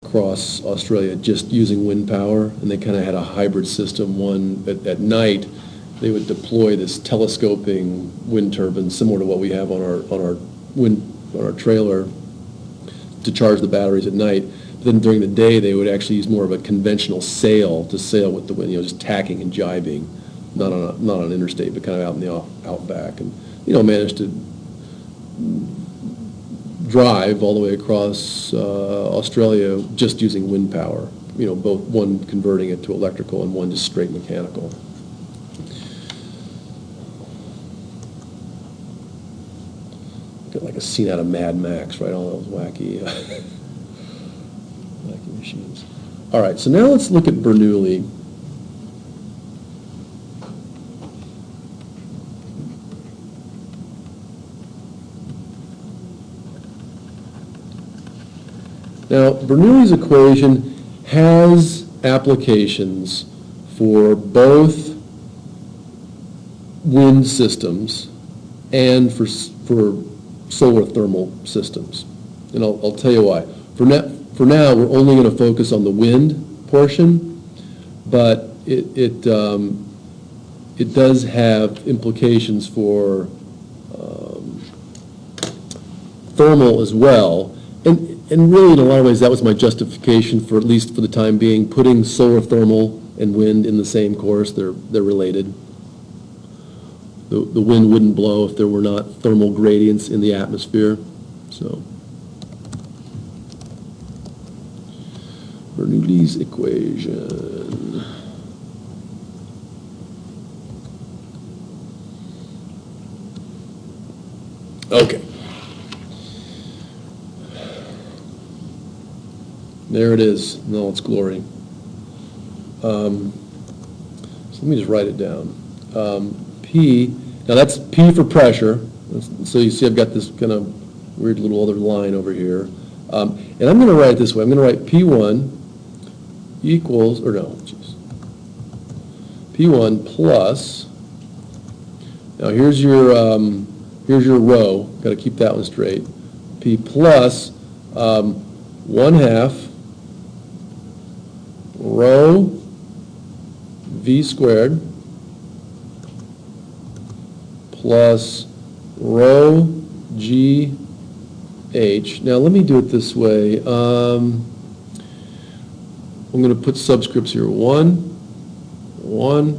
across Australia just using wind power, and they kind of had a hybrid system. One, at night, they would deploy this telescoping wind turbine, similar to what we have on our trailer, to charge the batteries at night. But then during the day, they would actually use more of a conventional sail to sail with the wind, just tacking and jibing, not on an interstate, but kind of out in the outback, and managed to drive all the way across Australia just using wind power. Both one converting it to electrical and one just straight mechanical. Got like a scene out of Mad Max, right? All those wacky machines. All right, so now let's look at Bernoulli. Now, Bernoulli's equation has applications for both wind systems and for solar thermal systems. And I'll tell you why. For now, we're only going to focus on the wind portion, but it does have implications for thermal as well. And really, in a lot of ways, that was my justification for, at least for the time being, putting solar thermal and wind in the same course. They're related. The wind wouldn't blow if there were not thermal gradients in the atmosphere. So, Bernoulli's equation. Okay. There it is in all its glory. So let me just write it down. P, now that's P for pressure. So you see I've got this kind of weird little other line over here. And I'm going to write it this way. I'm going to write P1 equals, or no, geez. P1 plus, now here's your rho. Got to keep that one straight. P plus 1/2 rho V squared plus rho G H. Now let me do it this way. I'm going to put subscripts here. 1, 1,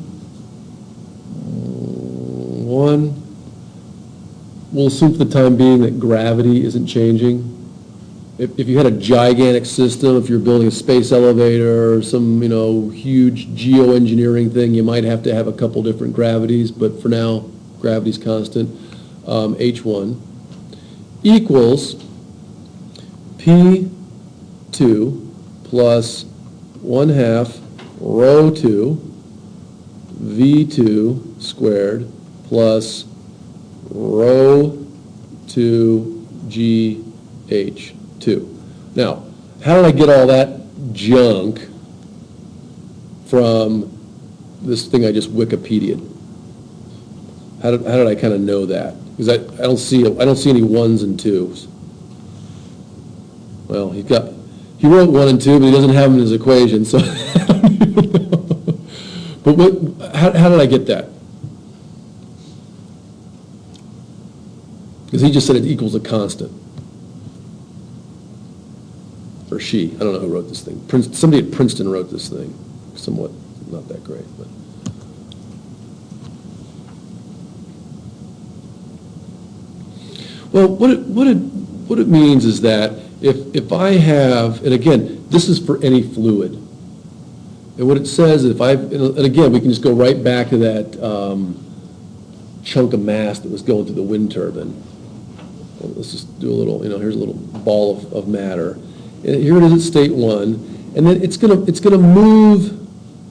1. We'll assume for the time being that gravity isn't changing. If you had a gigantic system, if you're building a space elevator or some, huge geoengineering thing, you might have to have a couple different gravities, but for now, gravity's constant. H1 equals P2 plus 1/2 rho 2 V2 squared plus rho 2 GH2. Now, how did I get all that junk from this thing I just Wikipedia'd? How did I kind of know that? Because I don't see any 1s and 2s. Well, he wrote 1 and 2, but he doesn't have them in his equation, so I don't even know. But how did I get that? Because he just said it equals a constant. Or she. I don't know who wrote this thing. Somebody at Princeton wrote this thing. Somewhat not that great, but. Well, what it means is that if I have, and again, this is for any fluid, and what it says is and again, we can just go right back to that chunk of mass that was going through the wind turbine. Well, let's just do a little, here's a little ball of matter. And here it is at state 1, and then it's gonna move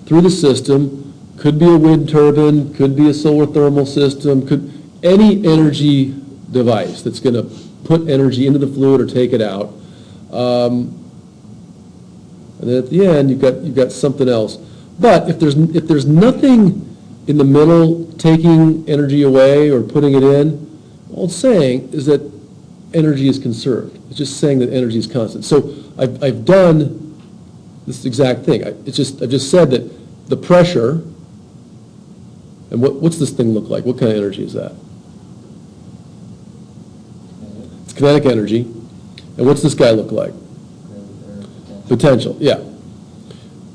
through the system. Could be a wind turbine, could be a solar thermal system, could any energy device that's going to put energy into the fluid or take it out. And then at the end, you've got something else. But if there's nothing in the middle taking energy away or putting it in, all it's saying is that energy is conserved. It's just saying that energy is constant. So I've done this exact thing. I've just said that the pressure, and what's this thing look like? What kind of energy is that? It's kinetic energy. And what's this guy look like? Potential, yeah.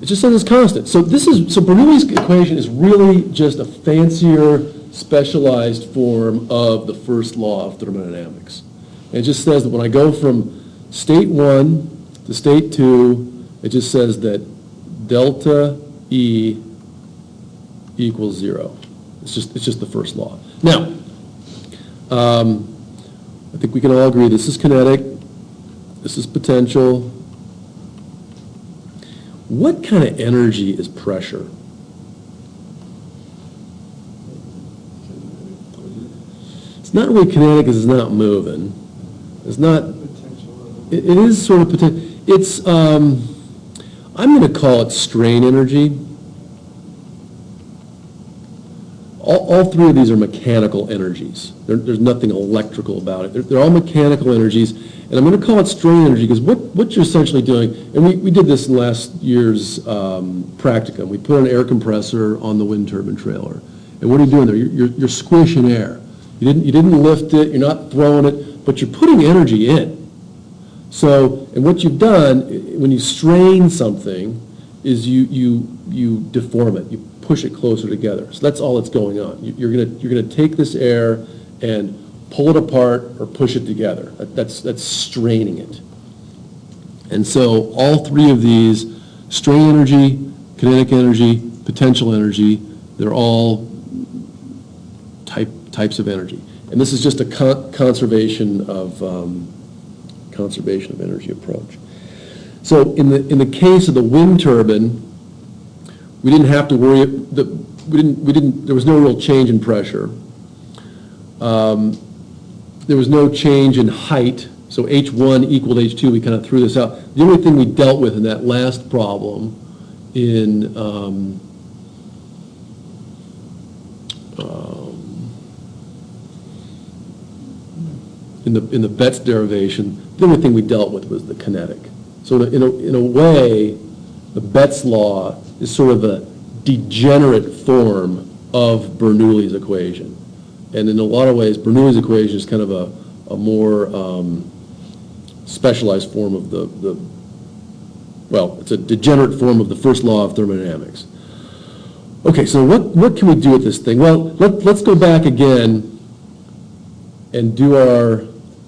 It just says it's constant. So Bernoulli's equation is really just a fancier, specialized form of the first law of thermodynamics. And it just says that when I go from state 1 to state 2, it just says that delta E equals 0. It's just the first law. Now, I think we can all agree this is kinetic, this is potential. What kind of energy is pressure? It's not really kinetic because it's not moving. It's not, it is sort of potential. It's, I'm going to call it strain energy. All three of these are mechanical energies. There's nothing electrical about it. They're all mechanical energies, and I'm going to call it strain energy because what you're essentially doing, and we did this in last year's practicum. We put an air compressor on the wind turbine trailer, and what are you doing there? You're squishing air. You didn't lift it. You're not throwing it, but you're putting energy in. So, and what you've done when you strain something is you deform it. You push it closer together. So that's all that's going on. You're gonna take this air and pull it apart or push it together. That's straining it. And so all three of these, strain energy, kinetic energy, potential energy, they're all types of energy. And this is just a conservation of energy approach. So in the case of the wind turbine, we didn't have to worry. There was no real change in pressure. There was no change in height. So H1 equaled H2. We kind of threw this out. The only thing we dealt with in that last problem in the Betz derivation, the only thing we dealt with was the kinetic. So in a way, the Betz law is sort of a degenerate form of Bernoulli's equation. And in a lot of ways, Bernoulli's equation is kind of a more specialized form of it's a degenerate form of the first law of thermodynamics. Okay, so what can we do with this thing? Well, let's go back again and do our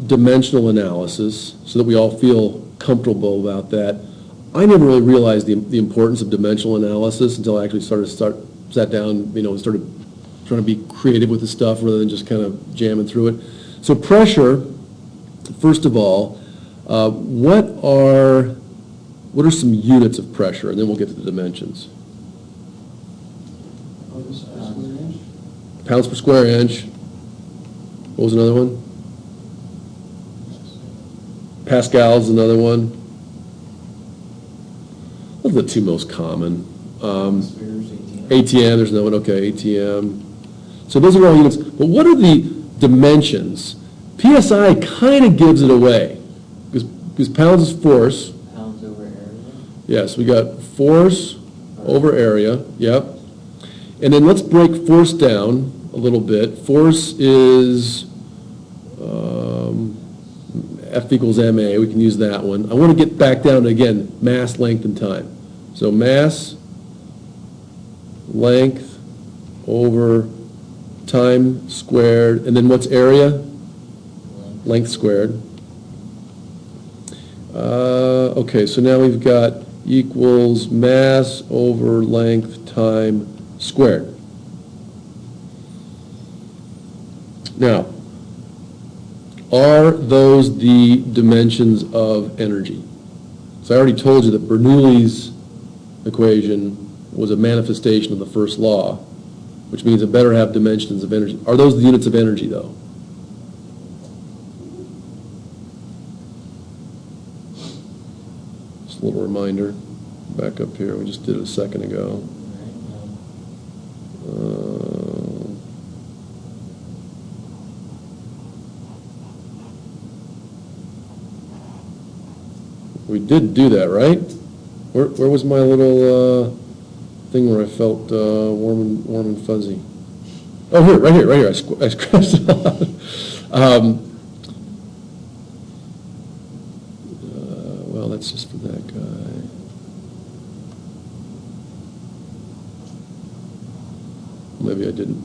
dimensional analysis so that we all feel comfortable about that. I never really realized the importance of dimensional analysis until I actually sat down, and started trying to be creative with the stuff rather than just kind of jamming through it. So pressure, first of all, what are some units of pressure? And then we'll get to the dimensions. Pounds per square inch. What was another one? Pascal's is another one. Those are the two most common. ATM, there's another one, okay, ATM. So those are all units. But what are the dimensions? PSI kind of gives it away because pounds is force. Pounds over area? Yes, we got force over area, yep. And then let's break force down a little bit. Force is F equals ma. We can use that one. I want to get back down to, again, mass, length, and time. So mass, length over time squared, and then what's area? Length squared. Okay, so now we've got equals mass over length time squared. Now, are those the dimensions of energy? So I already told you that Bernoulli's equation was a manifestation of the first law, which means it better have dimensions of energy. Are those the units of energy, though? Just a little reminder, back up here, we just did it a second ago. We did do that, right? Where was my little thing where I felt warm and fuzzy? Oh, here, right here. I scratched it off. Well, that's just for that guy.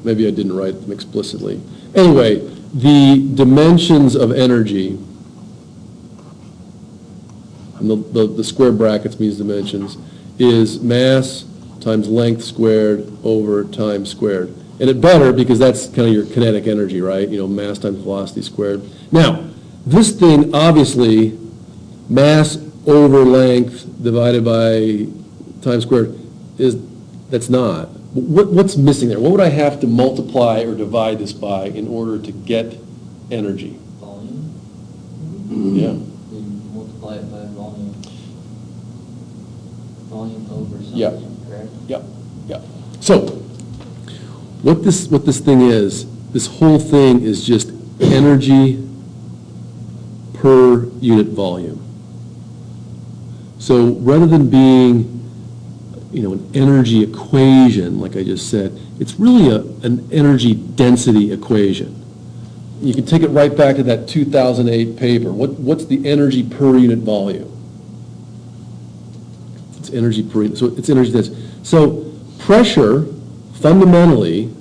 Maybe I didn't write them explicitly. Anyway, the dimensions of energy, and the square brackets means dimensions, is mass times length squared over time squared. And it better because that's kind of your kinetic energy, right? Mass times velocity squared. Now, this thing, obviously, mass over length divided by time squared, that's not. What's missing there? What would I have to multiply or divide this by in order to get energy? Volume? Yeah. You multiply it by volume. Volume over something, Yeah. correct? Yep. So, what this thing is, this whole thing is just energy per unit volume. So rather than being an energy equation, like I just said, it's really an energy density equation. You can take it right back to that 2008 paper. What's the energy per unit volume? It's energy per unit, so it's energy density. So pressure, fundamentally,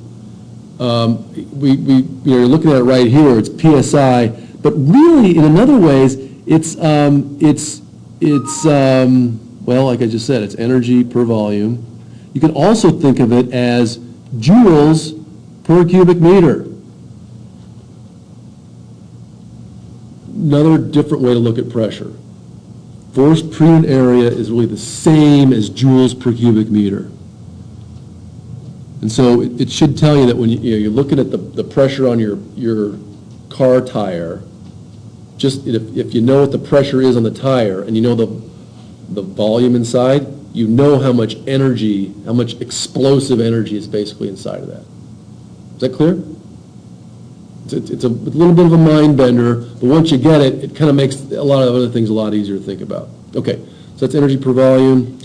you're looking at it right here, it's PSI, but really in another ways, it's well, like I just said, it's energy per volume. You can also think of it as joules per cubic meter. Another different way to look at pressure. Force per unit area is really the same as joules per cubic meter. And so it should tell you that when you're looking at the pressure on your car tire, just if you know what the pressure is on the tire and you know the volume inside, you know how much energy, how much explosive energy is basically inside of that. Is that clear? It's a little bit of a mind bender, but once you get it, it kind of makes a lot of other things a lot easier to think about. Okay, so that's energy per volume.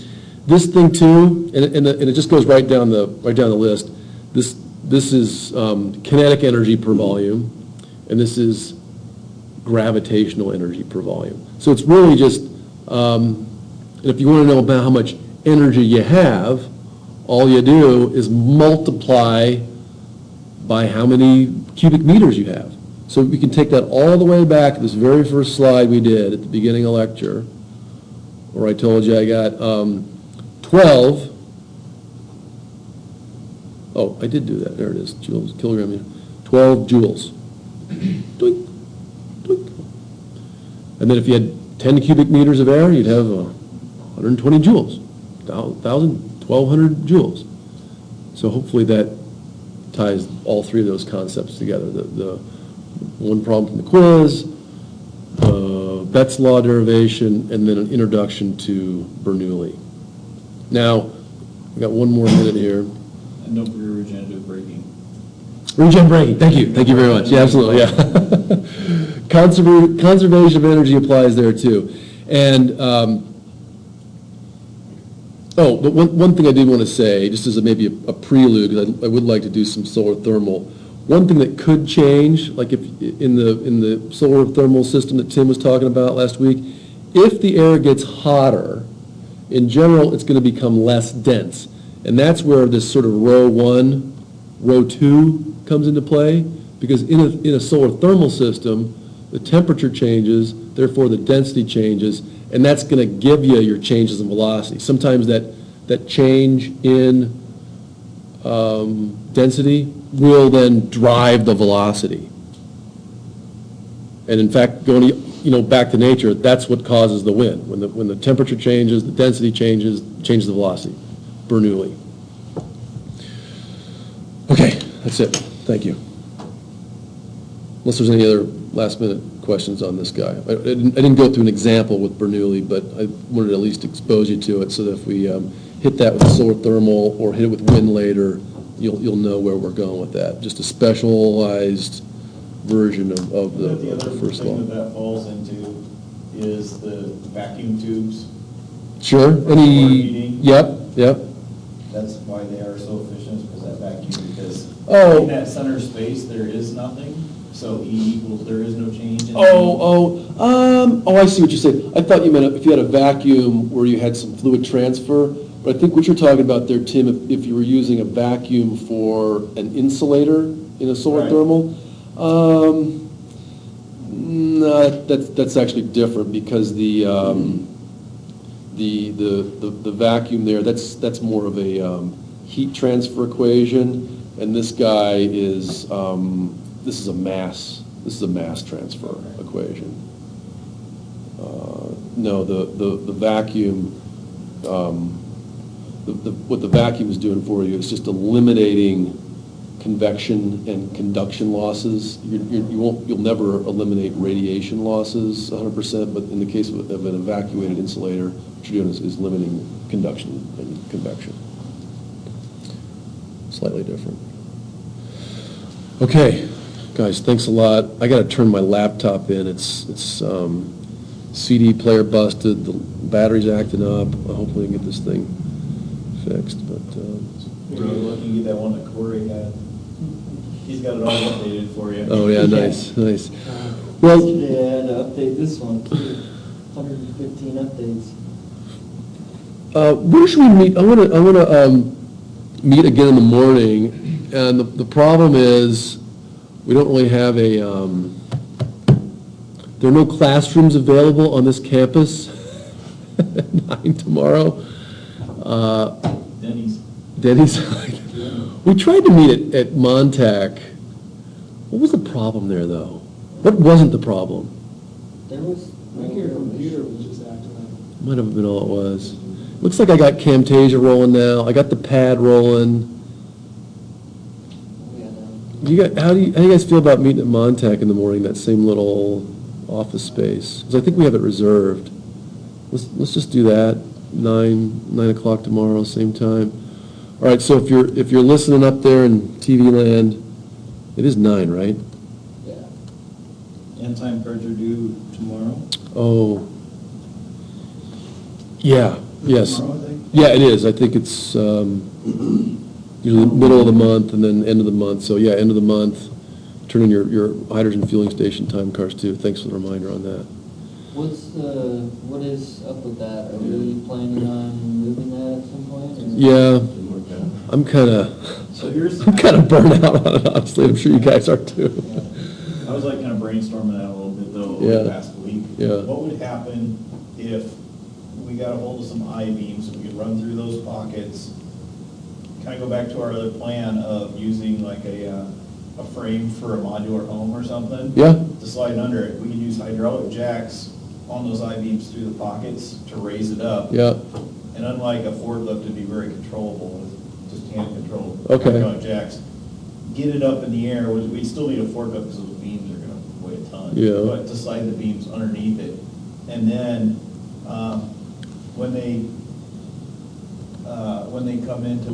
This thing too, and it just goes right down the list. This is kinetic energy per volume, and this is gravitational energy per volume. So it's really just, and if you want to know about how much energy you have, all you do is multiply by how many cubic meters you have. So we can take that all the way back to this very first slide we did at the beginning of lecture, where I told you I got 12. Oh, I did do that. There it is. Joules, kilogram. 12 joules. Doink, doink. And then if you had 10 cubic meters of air, you'd have 120 joules, 1,200 joules. So hopefully that ties all three of those concepts together. The one problem from the quiz, Betz law derivation, and then an introduction to Bernoulli. Now, we got one more minute here. And don't forget regenerative braking. Regen braking, thank you very much. Yeah, absolutely, yeah. Conservation of energy applies there too. And, but one thing I did want to say, just as maybe a prelude, because I would like to do some solar thermal. One thing that could change, like if in the solar thermal system that Tim was talking about last week, if the air gets hotter, in general, it's going to become less dense. And that's where this sort of row 1, row 2 comes into play, because in a solar thermal system, the temperature changes, therefore the density changes, and that's going to give you your changes in velocity. Sometimes that change in density will then drive the velocity. And in fact, going back to nature, that's what causes the wind. When the temperature changes, the density changes the velocity. Bernoulli. Okay, that's it. Thank you. Unless there's any other last-minute questions on this guy. I didn't go through an example with Bernoulli, but I wanted to at least expose you to it so that if we hit that with solar thermal or hit it with wind later, you'll know where we're going with that. Just a specialized version of the other first thing law. that falls into is the vacuum tubes. Sure, Board any, meeting. yep. That's why they are so efficient, is because that vacuum, because Oh. in that center space, there is nothing, so E equals, there is no change in. I see what you're saying. I thought you meant if you had a vacuum where you had some fluid transfer, but I think what you're talking about there, Tim, if you were using a vacuum for an insulator in a solar Right. thermal, no, that's actually different, because the vacuum there, that's more of a heat transfer equation, and this guy is, this is a mass transfer equation. No, the vacuum, what the vacuum is doing for you is just eliminating convection and conduction losses. You'll never eliminate radiation losses 100%, but in the case of an evacuated insulator, what you're doing is limiting conduction and convection. Slightly different. Okay, guys, thanks a lot. I gotta turn my laptop in. It's CD player busted, the battery's acting up. Hopefully we can get this thing fixed, but, We're really lucky to get that one that Corey had. He's got it all updated for you. oh yeah, nice. Well, Yesterday I had to update this one too, 115 updates. where should we meet? I wanna meet again in the morning, and the problem is, we don't really have a, there are no classrooms available on this campus at 9 tomorrow. Denny's. We tried to meet at Montauk. What was the problem there, though? What wasn't the problem? There was. I think your computer was just acting up. Might have been all it was. Looks like I got Camtasia rolling now. I got the pad rolling. How do you guys feel about meeting at Montauk in the morning, that same little office space? Because I think we have it reserved. Let's just do that, 9 o'clock tomorrow, same time. All right, so if you're listening up there in TV land, it is 9, right? Yeah. And time cards are due tomorrow. Oh. Yeah, yes. Tomorrow, I think? Yeah, it is. I think it's usually middle of the month and then end of the month. So yeah, end of the month. Turn in your hydrogen fueling station time cards too. Thanks for the reminder on that. What is up with that? Are we planning on moving that at some point? or- Yeah, I'm kind of So here's, burnt out on it, honestly. I'm sure you guys are too. I was like kind of brainstorming that a little bit though over Yeah. the past week. Yeah. What would happen if we got a hold of some I-beams, and we could run through those pockets, kind of go back to our other plan of using like a frame for a modular home or something? Yeah, To slide under it, we could use hydraulic jacks on those I-beams through the pockets to raise it up. yeah, And unlike a forklift, it'd be very controllable, with just hand controlled. Okay. Hydraulic jacks. Get it up in the air, we still need a forklift because those beams are gonna weigh a ton. Yeah. But to slide the beams underneath it. And then, when they come into